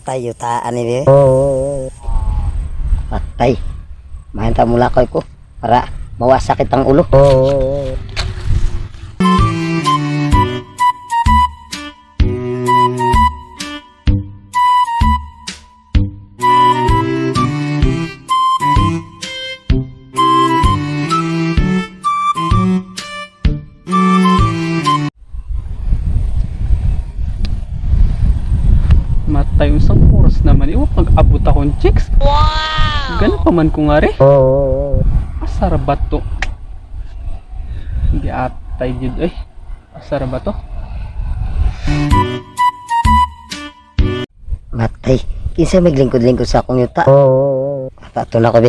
Patay yutaan ini. Oh. Patay. Mahanta mula ko para mawasak kitang ulo. Oh. Matay usang oras naman iwa pag-abot akong chicks. Wow! Ganun pa man ko nga rin. Oh. Asara ba to? Hindi atay yun eh. Asara ba to? Matay. Kinsa may lingkod-lingkod sa akong yuta. Oh. Pato na ko be.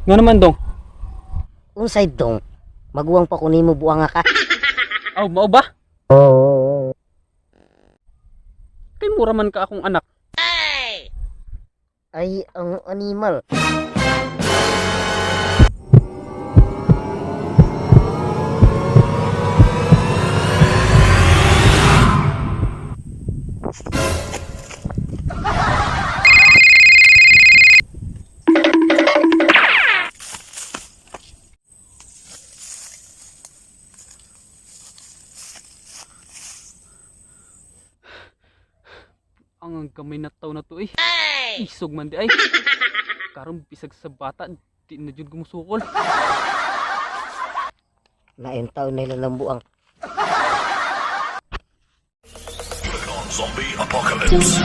Nga naman dong. Unsay dong? Maguwang pa ko nimo buang ka. Aw, mao ba? Oh. Kay mura man ka akong anak. Ay, ang animal. Ang gamay na taw na to eh. Isog man di ay. Karon bisag sa bata, di na jud gumusukol. Lain taon nila ng buang. Zombie apocalypse.